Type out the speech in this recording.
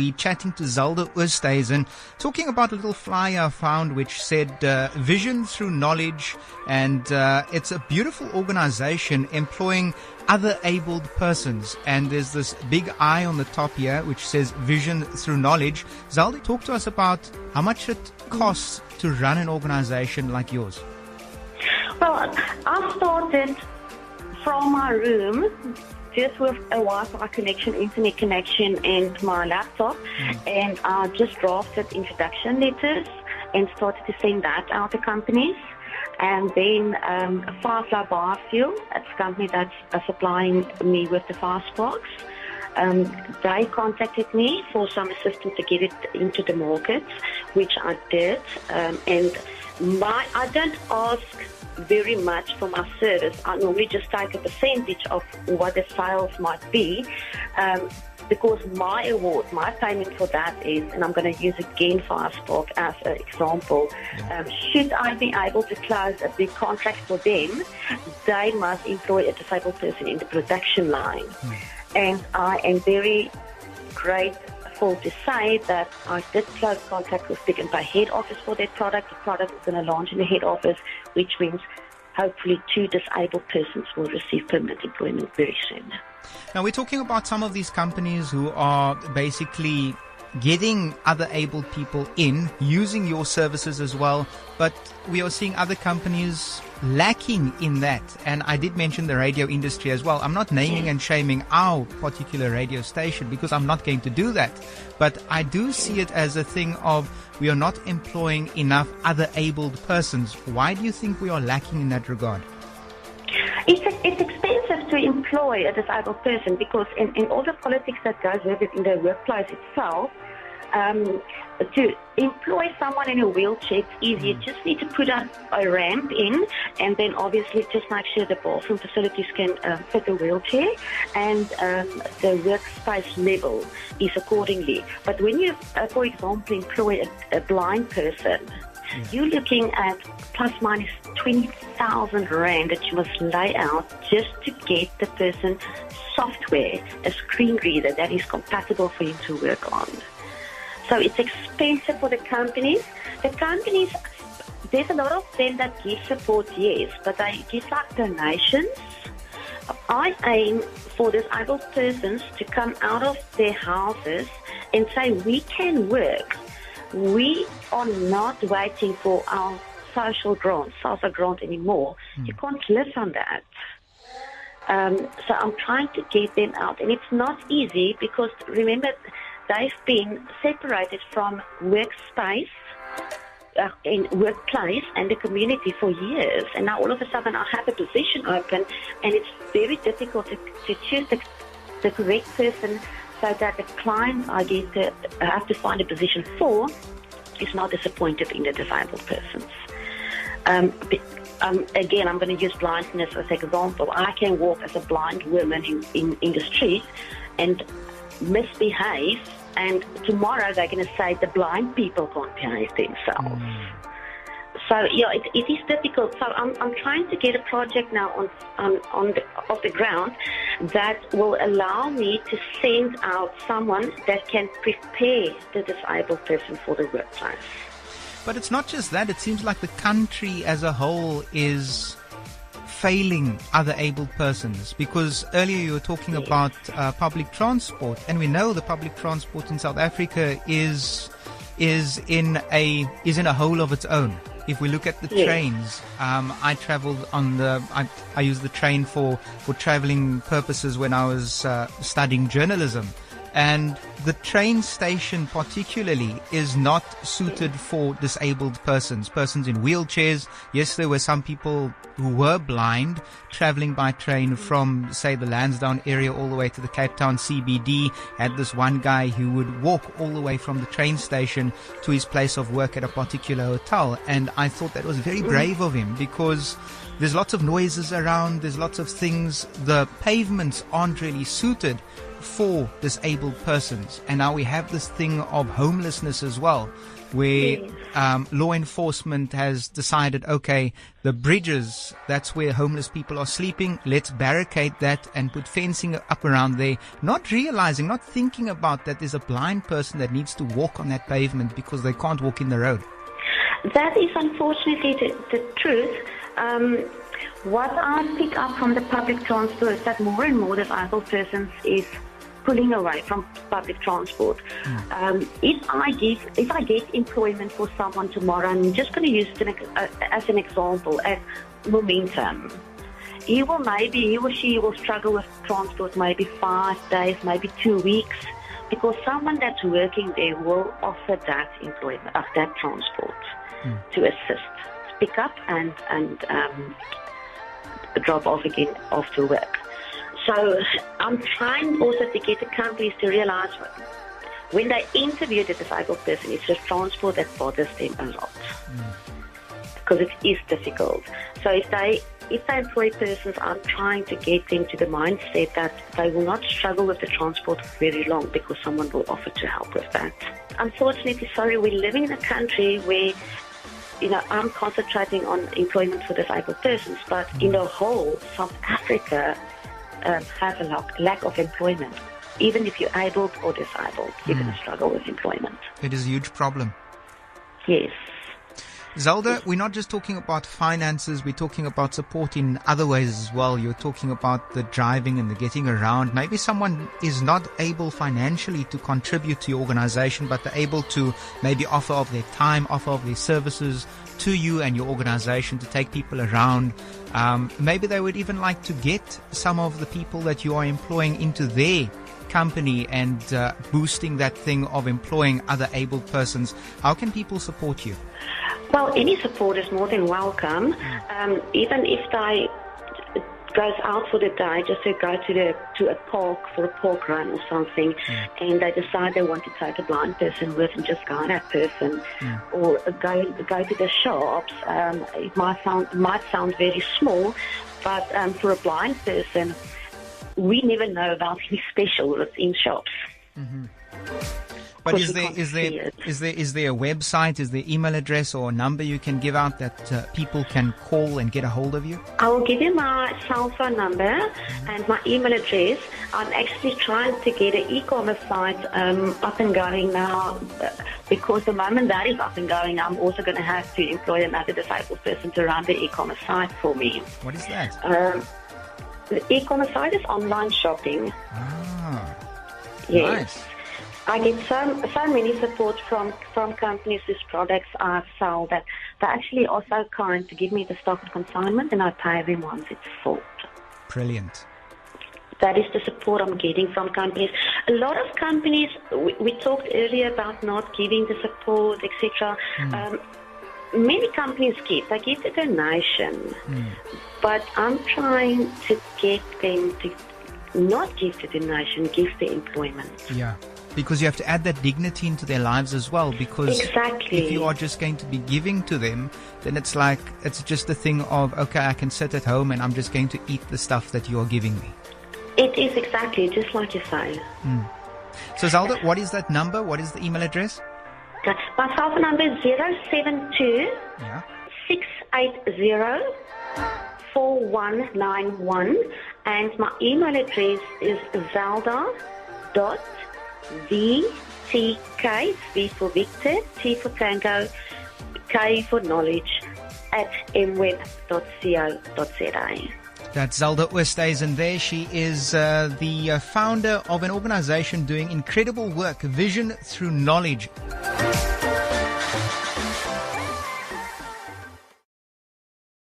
We're chatting to Zelda Oosthuizen, talking about a little flyer I found which said Vision Through Knowledge, and it's a beautiful organization employing other abled persons. And there's this big I on the top here which says Vision Through Knowledge. Zelda, talk to us about how much it costs to run an organization like yours. Well, I started from my room, just with a Wi-Fi connection, internet connection, and my laptop, and I just drafted introduction letters and started to send that out to companies. And then Firefly Biofuel, that's a company that's supplying me with the Fastbox. They contacted me for some assistance to get it into the market, which I did. And I don't ask very much for my service. I normally just take a percentage of what the sales might be, because my award, my payment for that is, and I'm going to use again Fastbox as an example, should I be able to close a big contract for them, they must employ a disabled person in the production line. And I am very grateful to say that I did close contact with Pick and Pay head office for that product. The product is going to launch in the head office, which means hopefully 2 disabled persons will receive permanent employment very soon. Now, we're talking about some of these companies who are basically getting other able people in, using your services as well, but we are seeing other companies lacking in that. And I did mention the radio industry as well. I'm not naming and shaming our particular radio station because I'm not going to do that, but I do see it as a thing of we are not employing enough other abled persons. Why do you think we are lacking in that regard? It's expensive to employ a disabled person because in all the politics that goes with it in the workplace itself, to employ someone in a wheelchair, it's easy. You just need to put a ramp in, and then obviously just make sure the bathroom facilities can fit a wheelchair, and the workspace level is accordingly. But when you, for example, employ a blind person, you're looking at plus minus 20,000 rand that you must lay out just to get the person software, a screen reader that is compatible for him to work on. So it's expensive for the companies. The companies, there's a lot of them that give support, yes, but they give like donations. I aim for disabled persons to come out of their houses and say, we can work. We are not waiting for our social grant anymore. You can't live on that. So I'm trying to get them out. And it's not easy because, remember, they've been separated from workspace, in workplace and the community for years. And now all of a sudden I have a position open, and it's very difficult to choose the correct person so that the client I have to find a position for is not disappointed in the disabled persons. Again, I'm going to use blindness as an example. I can walk as a blind woman in the street and misbehave, and tomorrow they're going to say the blind people can't behave themselves. So yeah, it is difficult. So I'm trying to get a project now off the ground that will allow me to send out someone that can prepare the disabled person for the workplace. But it's not just that. It seems like the country as a whole is failing other able persons, because earlier you were talking about public transport, and we know the public transport in South Africa is in a hole of its own. If we look at the trains, I traveled on I used the train for traveling purposes when I was studying journalism. And the train station particularly is not suited for disabled persons in wheelchairs. Yes, there were some people who were blind traveling by train from, say, the Lansdowne area all the way to the Cape Town CBD. Had this one guy who would walk all the way from the train station to his place of work at a particular hotel. And I thought that was very brave of him, because there's lots of noises around, there's lots of things. The pavements aren't really suited for disabled persons, and now we have this thing of homelessness as well. where Yes. law enforcement has decided, okay, the bridges, that's where homeless people are sleeping. Let's barricade that and put fencing up around there, not realizing, not thinking about that there's a blind person that needs to walk on that pavement because they can't walk in the road. That is unfortunately the truth. What I pick up from the public transport is that more and more disabled persons is pulling away from public transport. If I get employment for someone tomorrow, I'm just going to use it as an example, as momentum. He or she will struggle with transport maybe 5 days, maybe 2 weeks, because someone that's working there will offer that employment, that transport to assist, pick up and drop off again after work. So I'm trying also to get the companies to realize when they interview the disabled person, it's just transport that bothers them a lot, because it is difficult. So if they employ persons, I'm trying to get them to the mindset that they will not struggle with the transport for very long because someone will offer to help with that. Unfortunately, sorry, we're living in a country where, I'm concentrating on employment for disabled persons, but in the whole, South Africa have a lack of employment. Even if you're able or disabled, you're going to struggle with employment. It is a huge problem. Yes. Zelda, we're not just talking about finances, we're talking about support in other ways as well. You're talking about the driving and the getting around. Maybe someone is not able financially to contribute to your organization, but they're able to maybe offer of their time, offer of their services to you and your organization to take people around. Maybe they would even like to get some of the people that you are employing into their company and boosting that thing of employing other able persons. How can people support you? Well, any support is more than welcome. Even if they goes out for the day, just to go to a park for a park run or something, and they decide they want to take a blind person with and just guide that person, or go to the shops. It might sound very small, but for a blind person, we never know about any special that's in shops. But is there a website, is there email address or a number you can give out that people can call and get a hold of you? I will give you my cell phone number and my email address. I'm actually trying to get an e-commerce site up and going now, because the moment that is up and going, I'm also going to have to employ another disabled person to run the e-commerce site for me. What is that? The e-commerce site is online shopping. Ah, yes. Nice. I get so many support from companies whose products I sell that they actually are so kind to give me the stock and consignment, and I pay them once it's sold. Brilliant. That is the support I'm getting from companies. A lot of companies, we talked earlier about not giving the support, etc. Many companies give the donation, but I'm trying to get them to not give the donation, give the employment. Yeah. Because you have to add that dignity into their lives as well. Because exactly. If you are just going to be giving to them, then it's just a thing of, okay, I can sit at home and I'm just going to eat the stuff that you are giving me. It is exactly just like you say. So Zelda, what is that number? What is the email address? My cell phone number is 072 680 4191, and my email address is zelda.vtk, V for Victor, T for Tango, K for Knowledge, @mweb.co.za. That's Zelda Oosthuizen there. She is the founder of an organization doing incredible work, Vision Through Knowledge.